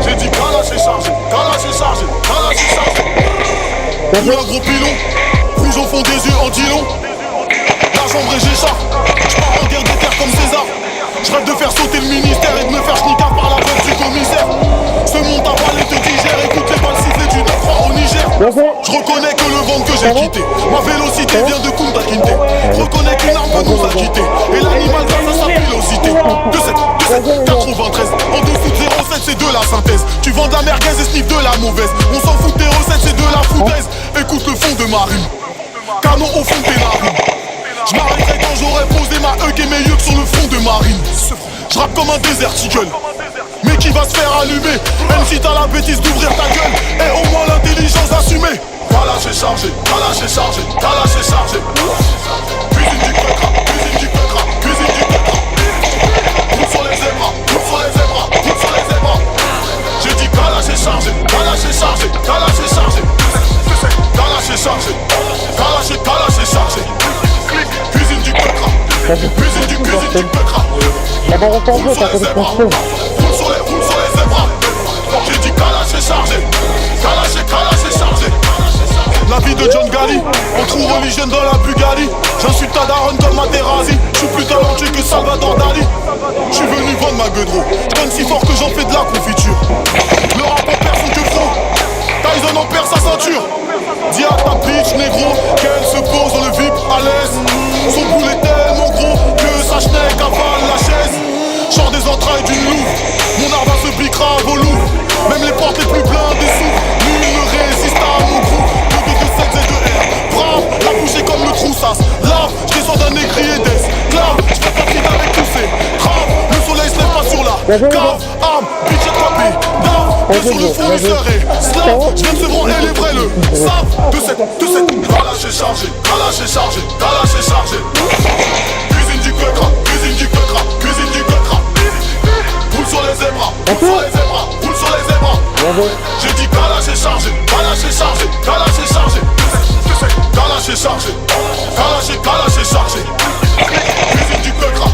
J'ai dit Kalash est chargé, Kalash est chargé, Kalash est chargé. Plus un gros pilon, rouge au fond des yeux en dilon. La chambre et j'échappe, j'pars en guerre de terre comme César. J'rêve de faire sauter le ministère et de me faire schnicard par la veuve du commissaire. Ce monde à balle et te digère, écoute les balles sifflées du 9-3 au Niger. J'reconnais que le ventre que j'ai quitté, ma vélocité vient de Kunta Kinte. J'reconnais qu'une arme nous a quitté, et l'animal grâce à sa pilosité. 2-7, 93, en dessous de 0,7 c'est de la synthèse. Tu vends de la merguez et sniff de la mauvaise. On s'en fout de 0,7 c'est de la foutaise. Écoute le fond de ma rime, canon au fond des narines. J'm'arrêterai quand j'aurai posé ma hug et mes yeux sur le front de marine. J'rappe comme un déserticle, mais qui va se faire allumer. Même si t'as la bêtise d'ouvrir ta gueule, et au moins l'intelligence d'assumé. Kalash est chargé, Kalash est chargé, Kalash est chargé. Cuisine du quecra, cuisine du quecra, cuisine du quecra. Roule sur les zébras, roule sur les zébras, roule sur les zébras. J'ai dit Kalash est chargé, Kalash est chargé, Kalash est chargé. Kalash est chargé, Kalash est chargé. Cuisine du quecra, cuisine du quecra. Roule sur les zébras, roule sur les zébras. J'ai dit Kalash est chargé, Kalash est chargé. La vie de John Gali, on trouve religion dans la Bugatti. J'insulte ta daronne comme Materazzi. J'suis plus talentueux que Salvador Dali. J'suis venu vendre ma gueudreau. J'donne si fort que j'en fais de la confiture. Le rap en perd son que franc. Tyson en perd sa ceinture. Dis à ta bitch négro qu'elle se pose dans le VIP à l'aise. Son boule est tellement gros que sa schneck avale la chaise. Genre des entrailles d'une louve. Mon arbre se piquera à vos loups. Même les portes les plus blindées s'ouvrent. Nul ne résiste à mon groupe. Brave, la bouche est comme le troussas. Lave, j'descends d'un écrier d'esclave. J'fais pas vite avec tous ces traves. Le soleil se lève pas sur la cave. Arme, bitch et tapé. Dave, sur le fournisseur et slave. J'viens de se branler les vrais le savent. 2-7, Kalash est chargé, Kalash est chargé, Kalash est chargé. Cuisine du quecra, cuisine du quecra, cuisine du quecra. Roule sur les zébras, roule sur les zébras, roule sur les zébras. J'ai dit Kalash est chargé, Kalash est chargé, Kalash est chargé. Kalash est chargé, Kalash est chargé. Cuisine du quecra,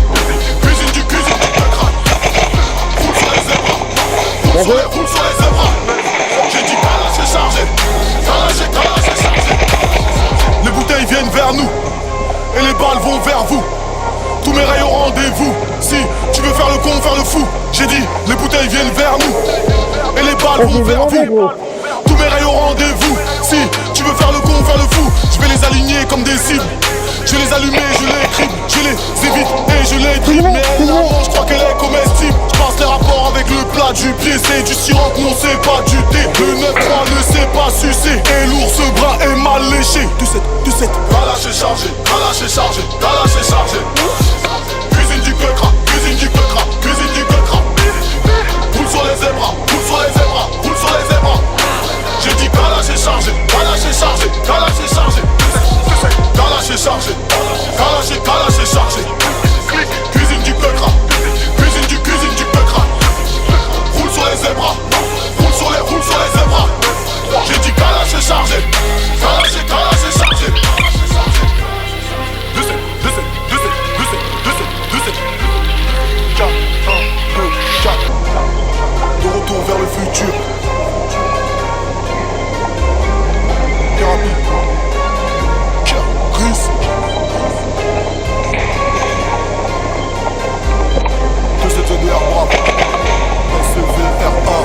cuisine du quecra. Roule sur les zébras, roule sur les zébras. J'ai dit Kalash est chargé, Kalash est chargé. Les bouteilles viennent vers nous, et les balles vont vers vous. Tous mes rails au rendez-vous. Si tu veux faire le con, faire le fou. J'ai dit, les bouteilles viennent vers nous, et les balles vont vers vous. Tous mes rails au rendez-vous. Si tu veux faire le con, faire le fou, je vais les aligner comme des cibles. Je vais les allumer, je les crible, je les évite et je les dribble. Mais elle la mange, je crois qu'elle est comestible. Je passe les rapports avec le plat du pied. C'est du sirop, non c'est pas du thé. Le 9-3 ne sait pas sucer, et l'ours bras est mal léché. 2-7, Kalash est chargé, Kalash est chargé, Kalash est chargé. Cuisine du quecra, cuisine du quecra, cuisine du quecra. Roule sur les zébras, roule sur les zébras, roule sur les zébras. J'ai dit Kalash est chargé, Kalash est chargé, Kalash est chargé. Kalash est chargé, Kalash est chargé. Cuisine du quecra, cuisine du quecra. Roule sur les zébras, roule sur les zébras. J'ai dit Kalash est chargé, Kalash est chargé. 2-7, 4, 1, 2, 4. De retour vers le futur. Thérapie. Chris. 2-7 R brave. SVRA.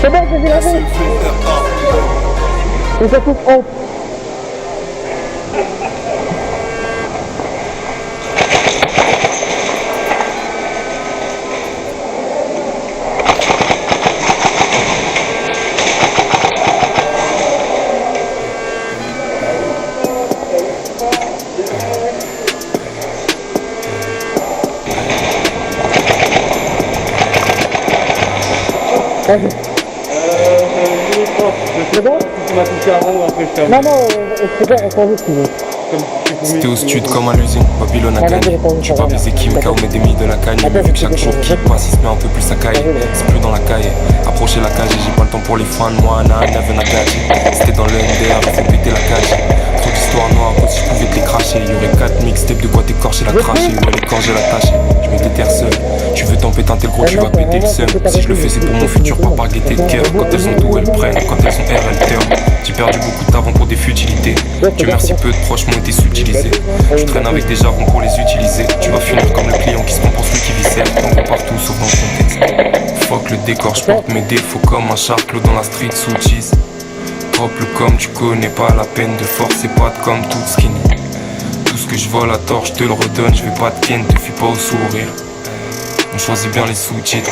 C'est bon, j'ai vu la vie. SVRA. Et ça coupe en. Vas-y. C'est bon? Tu m'as touché avant ou après je t'ai Non, non, c'est bon, on s'en veut si tu veux. C'était au stud comme à l'usine, Babylone a gagné. Tu pas baiser Kim, K.O. met des mis de la cagne. Mais vu que chaque jour qui passe, il se met un peu plus à caille. C'est plus dans la caille, approcher la cage et j'ai pas le temps pour les fans. Moi, never na gadget. C'était dans le MDR, il faut péter la cage. Trop d'histoires noires, comme si je pouvais te les cracher. Y'aurait 4 mixtapes de quoi t'écorcher la cracher. Ouais, les corps, j'ai la tâche. Je me déterre seul. Tu veux t'en péter un tel gros, tu vas péter le seum. Si je le fais, c'est pour mon futur, pas par gaieté de cœur. Quand elles sont doux, elles prennent. Quand elles sont R, elles turn. J'ai perdu beaucoup de temps pour des futilités. Dieu merci, peu de proches m'ont été sous-utilisés. Je traîne avec des jarrons pour les utiliser. Tu vas finir comme le client qui se prend pour celui qui vissait. On va partout sauf dans le contexte. Fuck le décor, je porte mes défauts comme un charclos dans la street sous cheese. Propre comme tu connais pas la peine de forcer pas comme toute skinny. Tout ce que je vole à tort, je te le redonne, je vais pas te ken, te fuis pas au sourire. On choisit bien les sous-titres.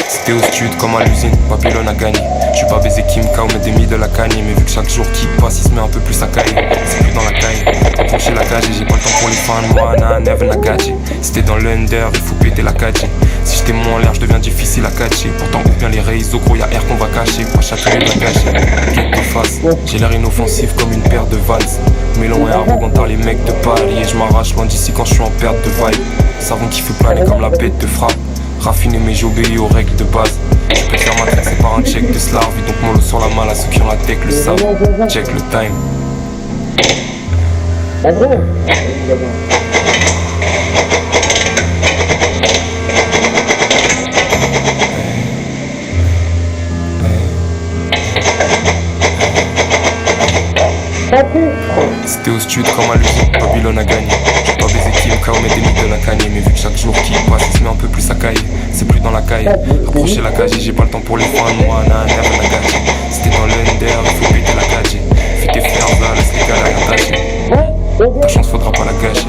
C'était au stud comme à l'usine, Babylone a gagné. J'suis pas baisé Kim, K.O. met des mis de la cagne. Mais vu que chaque jour qui passe, il se met un peu plus à caille. C'est plus dans la caille, approcher la cage et j'ai pas le temps pour les fans. Moi, never na gadget. C'était dans l'under, il faut péter la cage. Si j'étais moins en l'air, je deviens difficile à catcher. Pourtant, ouvre bien les réseaux, gros y'a air qu'on va cacher. Pas chatouiller de la gâcher, get de face. J'ai l'air inoffensif comme une paire de Vans. Mélan et arrogant dans les mecs de Paris. Et je m'arrache loin d'ici quand je suis en perte de vibe. Savon qui fait planer comme la bête de frappe. Raffiné mais j'obéis aux règles de base. Je peux te faire matraxer par un check de slarve. Donc mollo sur la malle à ceux qui ont la tech le savent. Check le time. C'était au stud comme à l'usine, Babylone a gagné. J'ai pas baisé Kim, K.O. met des mythes de la cagne. Mais vu que chaque jour qui passe, il se met un peu plus à caille. C'est plus dans la caille, approcher la cage et j'ai pas le temps pour les fans. Moi, never na gadget. C'était dans le NDR, il faut péter la cage. Fais tes frères là, laisse les gars la tâcher. Ta chance faudra pas la gâcher.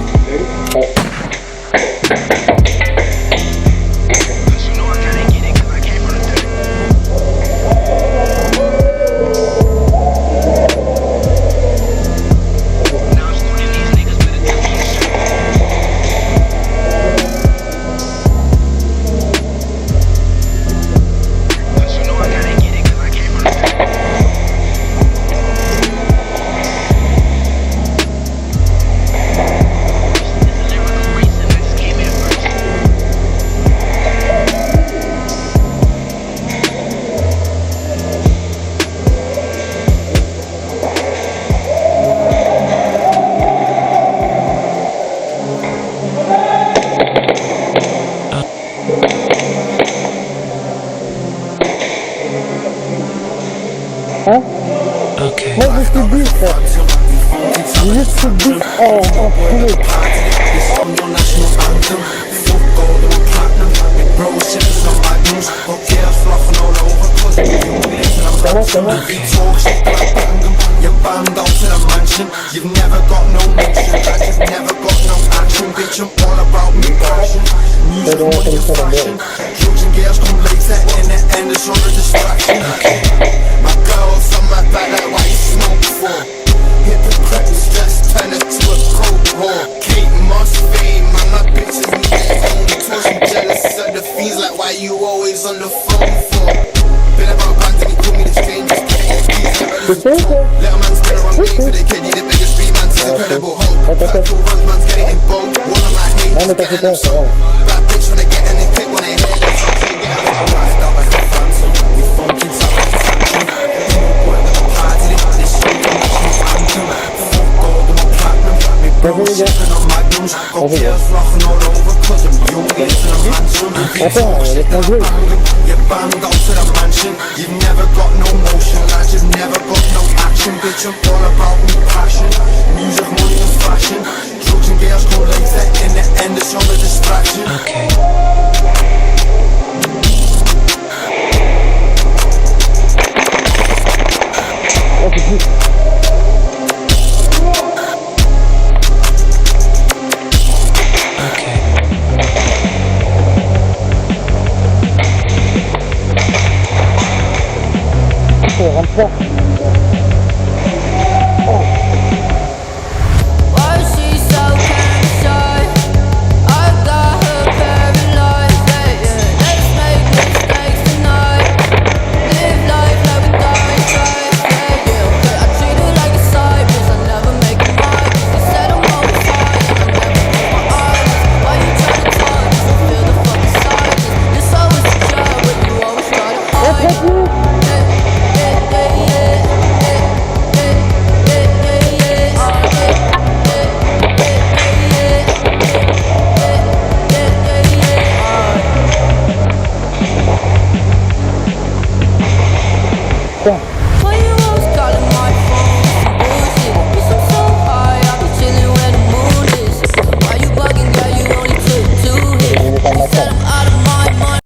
Hein? Moi je suis dit, frère. Je suis dit en poulet. Comment? You're banged out to the mansion. You've never got no motion, like you've never got no action. Bitch, I'm all about me passion. Music, money and fashion. Drugs and girls come later, in the end it's all a distraction. My girl's on my back like why you smoke for? Hypocrites just turn it to a cold war. Kate Moss fame, man, my bitches need their own tours. I'm jealous of the fiends like why you always on the phone for? Been about bands and he called me the strangest. Little man's better on me for the kid, you the biggest street man, she's incredible hope. Purple runs, man's getting bold. One of my haters getting them so. Bad bitch when they get in the clip when they hear them. Can't get out of the ride out like a phantom. We funkin' top like a phantom. Work with a party, this shit on the shoes anthem. Full gold and my platinum. Me bro sipping on magnums. Got girls flocking all over cause I'm young, into the mansion. You're banged out to the mansion. You've never got no motion, like you've never got no action. Bitch, I'm all about me passion. Music, money and fashion. Drugs and girls come later, in the end it's all a distraction. Okay. Rentre pas. Quoi?